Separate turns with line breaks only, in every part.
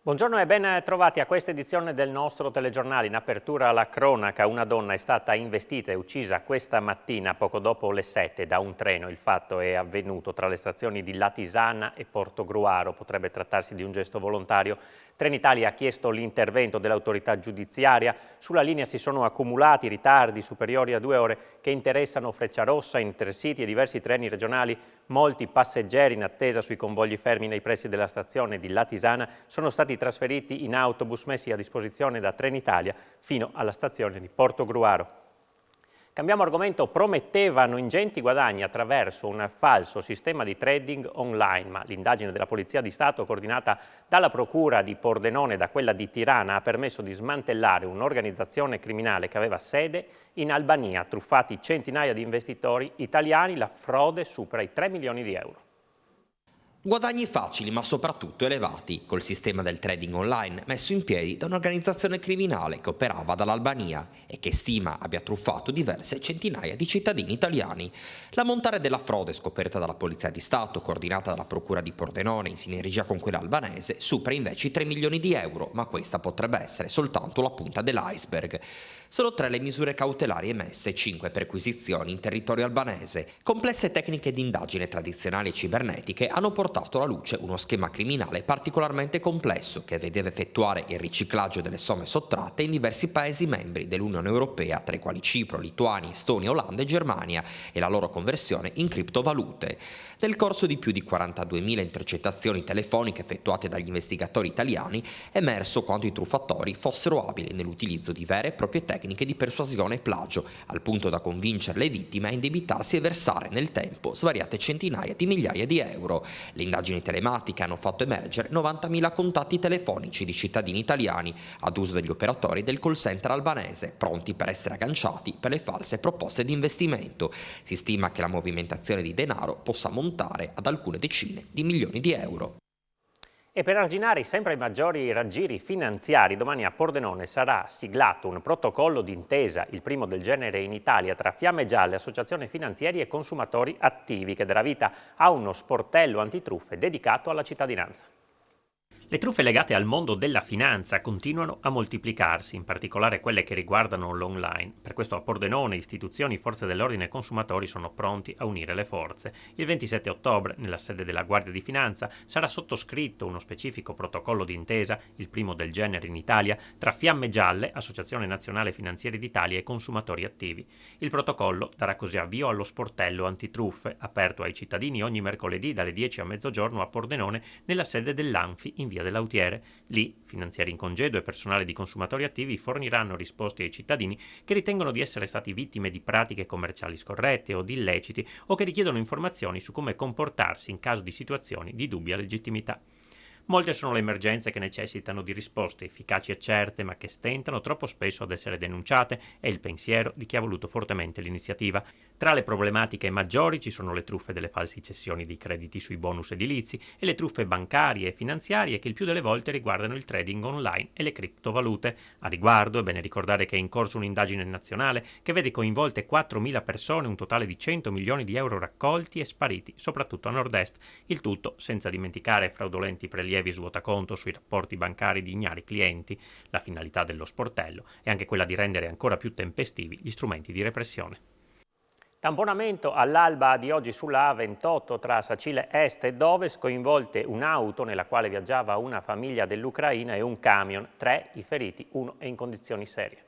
Buongiorno e ben trovati a questa edizione del nostro telegiornale. In apertura alla cronaca, una donna è stata investita e uccisa questa mattina poco dopo le 7 da un treno. Il fatto è avvenuto tra le stazioni di Latisana e Portogruaro. Potrebbe trattarsi di un gesto volontario. Trenitalia ha chiesto l'intervento dell'autorità giudiziaria. Sulla linea si sono accumulati ritardi superiori a 2 ore che interessano Frecciarossa, Intercity e diversi treni regionali. Molti passeggeri in attesa sui convogli fermi nei pressi della stazione di Latisana sono stati trasferiti in autobus messi a disposizione da Trenitalia fino alla stazione di Portogruaro. Cambiamo argomento. Promettevano ingenti guadagni attraverso un falso sistema di trading online, ma l'indagine della Polizia di Stato coordinata dalla Procura di Pordenone e da quella di Tirana ha permesso di smantellare un'organizzazione criminale che aveva sede in Albania, truffati centinaia di investitori italiani. La frode supera i 3 milioni di euro.
Guadagni facili ma soprattutto elevati col sistema del trading online messo in piedi da un'organizzazione criminale che operava dall'Albania e che stima abbia truffato diverse centinaia di cittadini italiani. L'ammontare della frode scoperta dalla Polizia di Stato, coordinata dalla Procura di Pordenone in sinergia con quella albanese, supera invece i 3 milioni di euro, ma questa potrebbe essere soltanto la punta dell'iceberg. Sono 3 le misure cautelari emesse e 5 perquisizioni in territorio albanese. Complesse tecniche di indagine tradizionali e cibernetiche hanno portato alla luce uno schema criminale particolarmente complesso che vedeva effettuare il riciclaggio delle somme sottratte in diversi paesi membri dell'Unione Europea, tra i quali Cipro, Lituania, Estonia, Olanda e Germania, e la loro conversione in criptovalute. Nel corso di più di 42.000 intercettazioni telefoniche effettuate dagli investigatori italiani è emerso quanto i truffatori fossero abili nell'utilizzo di vere e proprie tecniche di persuasione e plagio, al punto da convincere le vittime a indebitarsi e versare nel tempo svariate centinaia di migliaia di euro. Le indagini telematiche hanno fatto emergere 90.000 contatti telefonici di cittadini italiani ad uso degli operatori del call center albanese, pronti per essere agganciati per le false proposte di investimento. Si stima che la movimentazione di denaro possa montare ad alcune decine di milioni di euro.
E per arginare i sempre maggiori raggiri finanziari, domani a Pordenone sarà siglato un protocollo d'intesa, il primo del genere in Italia, tra Fiamme Gialle, associazioni finanziarie e consumatori attivi, che darà vita a uno sportello antitruffe dedicato alla cittadinanza. Le truffe legate al mondo della finanza continuano a moltiplicarsi, in particolare quelle che riguardano l'online. Per questo a Pordenone istituzioni, forze dell'ordine e consumatori sono pronti a unire le forze. Il 27 ottobre, nella sede della Guardia di Finanza, sarà sottoscritto uno specifico protocollo d'intesa, il primo del genere in Italia, tra Fiamme Gialle, Associazione Nazionale Finanzieri d'Italia, e consumatori attivi. Il protocollo darà così avvio allo sportello antitruffe, aperto ai cittadini ogni mercoledì dalle 10 a mezzogiorno a Pordenone, nella sede dell'Anfi in via dell'Autiere. Lì, finanzieri in congedo e personale di consumatori attivi forniranno risposte ai cittadini che ritengono di essere stati vittime di pratiche commerciali scorrette o di illeciti o che richiedono informazioni su come comportarsi in caso di situazioni di dubbia legittimità. Molte sono le emergenze che necessitano di risposte efficaci e certe, ma che stentano troppo spesso ad essere denunciate, è il pensiero di chi ha voluto fortemente l'iniziativa. Tra le problematiche maggiori ci sono le truffe delle falsi cessioni di crediti sui bonus edilizi e le truffe bancarie e finanziarie che il più delle volte riguardano il trading online e le criptovalute. A riguardo è bene ricordare che è in corso un'indagine nazionale che vede coinvolte 4.000 persone, un totale di 100 milioni di euro raccolti e spariti, soprattutto a nord-est. Il tutto senza dimenticare fraudolenti prelievi svuotaconto sui rapporti bancari di ignari clienti. La finalità dello sportello è anche quella di rendere ancora più tempestivi gli strumenti di repressione. Tamponamento all'alba di oggi sulla A28 tra Sacile Est ed Ovest, coinvolte un'auto nella quale viaggiava una famiglia dell'Ucraina e un camion. 3 i feriti, 1 è in condizioni serie.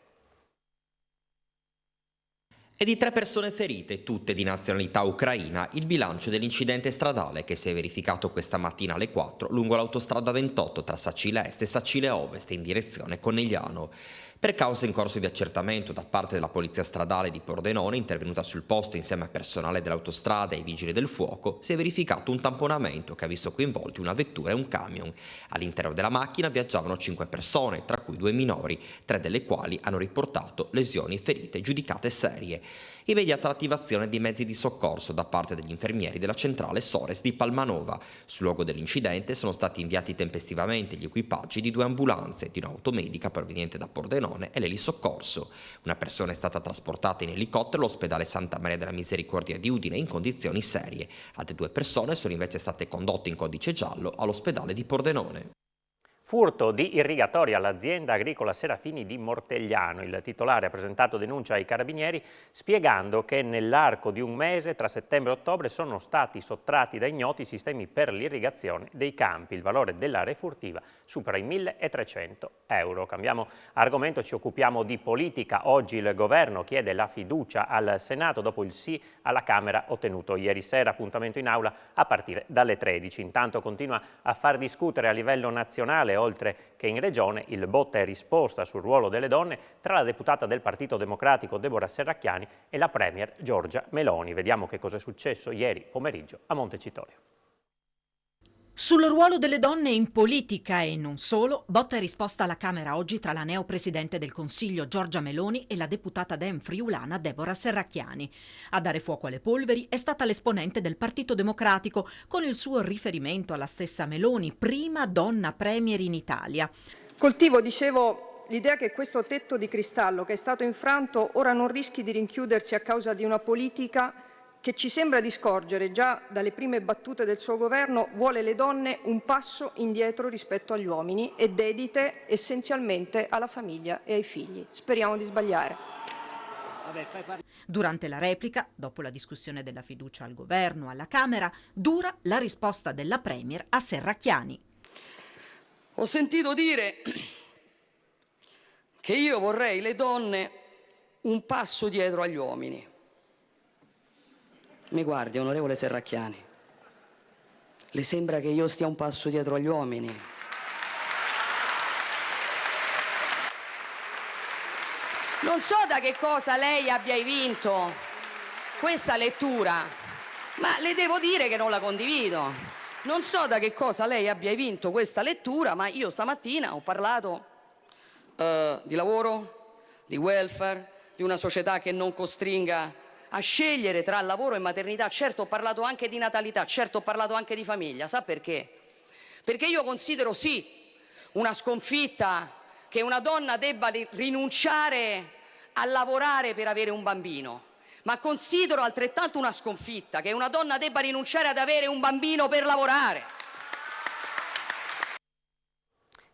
E di 3 persone ferite, tutte di nazionalità ucraina, il bilancio dell'incidente stradale che si è verificato questa mattina alle 4 lungo l'autostrada 28 tra Sacile Est e Sacile Ovest in direzione Conegliano. Per cause in corso di accertamento da parte della Polizia Stradale di Pordenone, intervenuta sul posto insieme al personale dell'autostrada e ai vigili del fuoco, si è verificato un tamponamento che ha visto coinvolti una vettura e un camion. All'interno della macchina viaggiavano 5 persone, tra cui 2 minori, 3 delle quali hanno riportato lesioni e ferite giudicate serie. Immediata l'attivazione di mezzi di soccorso da parte degli infermieri della centrale Sores di Palmanova. Sul luogo dell'incidente sono stati inviati tempestivamente gli equipaggi di 2 ambulanze, di un'auto medica proveniente da Pordenone e l'elisoccorso. Una persona è stata trasportata in elicottero all'ospedale Santa Maria della Misericordia di Udine in condizioni serie. Altre 2 persone sono invece state condotte in codice giallo all'ospedale di Pordenone.
Furto di irrigatori all'azienda agricola Serafini di Mortegliano. Il titolare ha presentato denuncia ai carabinieri spiegando che nell'arco di un mese, tra settembre e ottobre, sono stati sottratti da ignoti sistemi per l'irrigazione dei campi. Il valore della refurtiva supera i 1.300 euro. Cambiamo argomento, ci occupiamo di politica. Oggi il governo chiede la fiducia al Senato dopo il sì alla Camera ottenuto ieri sera. Appuntamento in aula a partire dalle 13. Intanto continua a far discutere a livello nazionale, oltre che in regione, il botta e risposta sul ruolo delle donne tra la deputata del Partito Democratico Deborah Serracchiani e la premier Giorgia Meloni. Vediamo che cosa è successo ieri pomeriggio a Montecitorio.
Sul ruolo delle donne in politica e non solo, botta e risposta alla Camera oggi tra la neopresidente del Consiglio Giorgia Meloni e la deputata dem friulana Deborah Serracchiani. A dare fuoco alle polveri è stata l'esponente del Partito Democratico, con il suo riferimento alla stessa Meloni, prima donna premier in Italia.
Coltivo, dicevo, l'idea che questo tetto di cristallo che è stato infranto ora non rischi di rinchiudersi a causa di una politica che ci sembra di scorgere già dalle prime battute del suo governo vuole le donne un passo indietro rispetto agli uomini e dedite essenzialmente alla famiglia e ai figli. Speriamo di sbagliare.
Durante la replica, dopo la discussione della fiducia al governo alla Camera, dura la risposta della premier a Serracchiani.
Ho sentito dire che io vorrei le donne un passo dietro agli uomini. Mi guardi, onorevole Serracchiani, le sembra che io stia un passo dietro agli uomini? Non so da che cosa lei abbia vinto questa lettura, ma le devo dire che non la condivido. Non so da che cosa lei abbia vinto questa lettura, ma io stamattina ho parlato di lavoro, di welfare, di una società che non costringa a scegliere tra lavoro e maternità. Certo, ho parlato anche di natalità, certo ho parlato anche di famiglia. Sa perché? Perché io considero sì una sconfitta che una donna debba rinunciare a lavorare per avere un bambino, ma considero altrettanto una sconfitta che una donna debba rinunciare ad avere un bambino per lavorare.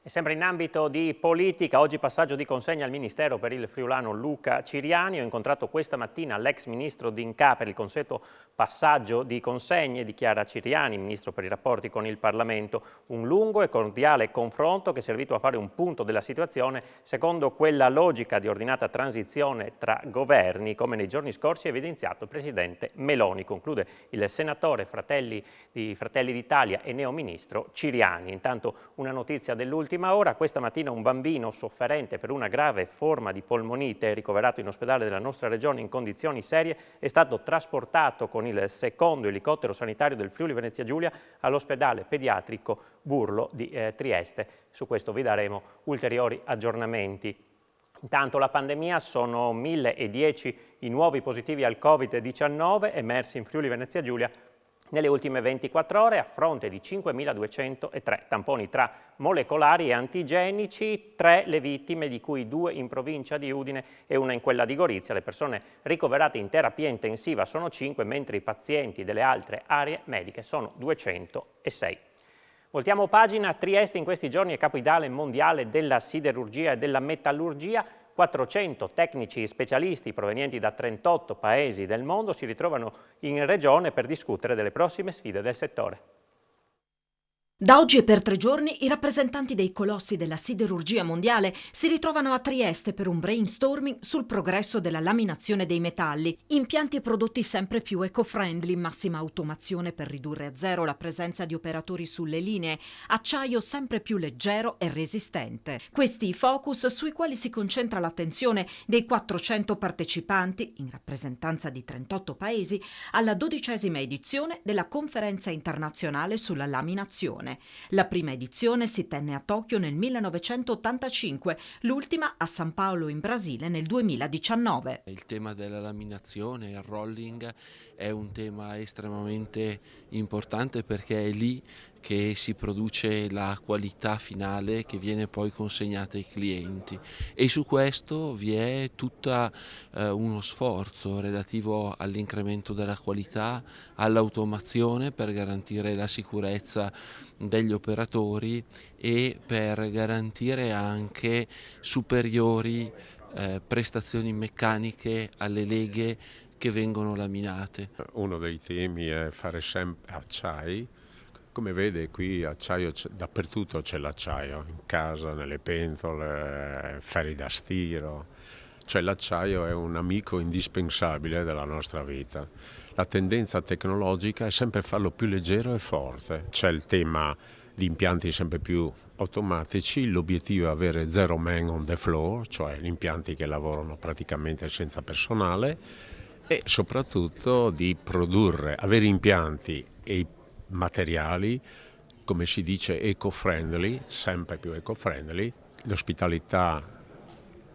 E sempre in ambito di politica, oggi passaggio di consegna al Ministero per il friulano Luca Ciriani. Ho incontrato questa mattina l'ex ministro D'Incà per il consueto passaggio di consegne, dichiara Ciriani, ministro per i rapporti con il Parlamento. Un lungo e cordiale confronto che è servito a fare un punto della situazione secondo quella logica di ordinata transizione tra governi, come nei giorni scorsi ha evidenziato il presidente Meloni. Conclude il senatore Fratelli d'Italia e neoministro Ciriani. Intanto una notizia dell'ultima ora: questa mattina un bambino sofferente per una grave forma di polmonite, ricoverato in ospedale della nostra regione in condizioni serie, è stato trasportato con il secondo elicottero sanitario del Friuli Venezia Giulia all'ospedale pediatrico Burlo di Trieste. Su questo vi daremo ulteriori aggiornamenti. Intanto la pandemia: sono 1.010 i nuovi positivi al Covid-19 emersi in Friuli Venezia Giulia nelle ultime 24 ore, a fronte di 5.203 tamponi tra molecolari e antigenici. 3 le vittime, di cui 2 in provincia di Udine e una in quella di Gorizia. Le persone ricoverate in terapia intensiva sono 5, mentre i pazienti delle altre aree mediche sono 206. Voltiamo pagina. Trieste in questi giorni è capitale mondiale della siderurgia e della metallurgia. 400 tecnici specialisti provenienti da 38 paesi del mondo si ritrovano in regione per discutere delle prossime sfide del settore.
Da oggi e per 3 giorni i rappresentanti dei colossi della siderurgia mondiale si ritrovano a Trieste per un brainstorming sul progresso della laminazione dei metalli, impianti e prodotti sempre più eco-friendly, massima automazione per ridurre a zero la presenza di operatori sulle linee, acciaio sempre più leggero e resistente. Questi i focus sui quali si concentra l'attenzione dei 400 partecipanti, in rappresentanza di 38 paesi, alla 12ª edizione della Conferenza internazionale sulla laminazione. La prima edizione si tenne a Tokyo nel 1985, l'ultima a San Paolo in Brasile nel 2019.
Il tema della laminazione, il rolling, è un tema estremamente importante perché è lì che si produce la qualità finale che viene poi consegnata ai clienti, e su questo vi è tutto uno sforzo relativo all'incremento della qualità, all'automazione per garantire la sicurezza degli operatori e per garantire anche superiori prestazioni meccaniche alle leghe che vengono laminate.
Uno dei temi è fare sempre acciai. Come vede qui acciaio dappertutto c'è l'acciaio, in casa, nelle pentole, ferri da stiro. Cioè l'acciaio è un amico indispensabile della nostra vita. La tendenza tecnologica è sempre farlo più leggero e forte. C'è il tema di impianti sempre più automatici, l'obiettivo è avere zero man on the floor, cioè gli impianti che lavorano praticamente senza personale, e soprattutto di produrre, avere impianti e materiali, come si dice, eco-friendly, sempre più eco-friendly. L'ospitalità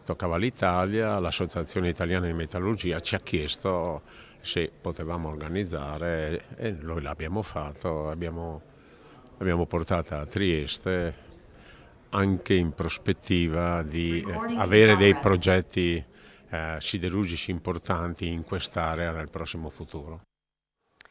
toccava l'Italia, l'Associazione Italiana di Metallurgia ci ha chiesto se potevamo organizzare e noi l'abbiamo fatto, l'abbiamo portata a Trieste, anche in prospettiva di avere dei progetti siderurgici importanti in quest'area nel prossimo futuro.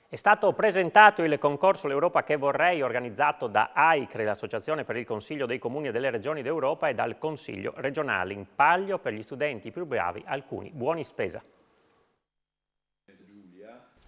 È stato presentato il concorso L'Europa che vorrei, organizzato da AICRE, l'Associazione per il Consiglio dei Comuni e delle Regioni d'Europa, e dal Consiglio regionale. In palio per gli studenti più bravi alcuni buoni spesa.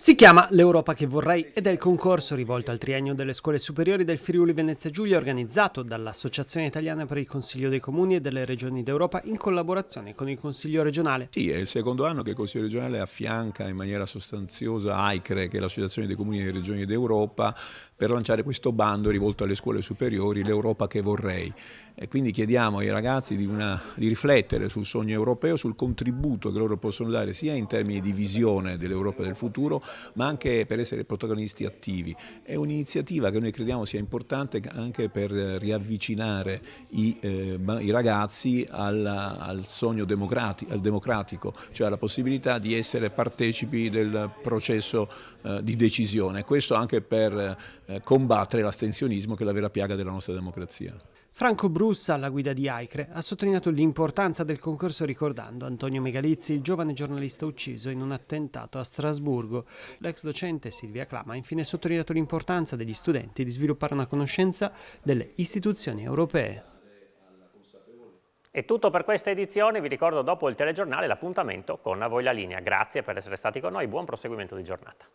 Si chiama L'Europa che vorrei ed è il concorso rivolto al triennio delle scuole superiori del Friuli Venezia Giulia, organizzato dall'Associazione Italiana per il Consiglio dei Comuni e delle Regioni d'Europa in collaborazione con il Consiglio regionale.
Sì, è il secondo anno che il Consiglio regionale affianca in maniera sostanziosa AICRE, che è l'Associazione dei Comuni e delle Regioni d'Europa, per lanciare questo bando rivolto alle scuole superiori, L'Europa che vorrei. E quindi chiediamo ai ragazzi di riflettere sul sogno europeo, sul contributo che loro possono dare sia in termini di visione dell'Europa del futuro, ma anche per essere protagonisti attivi. È un'iniziativa che noi crediamo sia importante anche per riavvicinare i ragazzi al sogno democratico, cioè alla possibilità di essere partecipi del processo di decisione. Questo anche per combattere l'astensionismo, che è la vera piaga della nostra democrazia.
Franco Brussa, alla guida di AICRE, ha sottolineato l'importanza del concorso ricordando Antonio Megalizzi, il giovane giornalista ucciso in un attentato a Strasburgo. L'ex docente Silvia Clama ha infine sottolineato l'importanza degli studenti di sviluppare una conoscenza delle istituzioni europee.
È tutto per questa edizione, vi ricordo dopo il telegiornale l'appuntamento con A Voi la Linea. Grazie per essere stati con noi, buon proseguimento di giornata.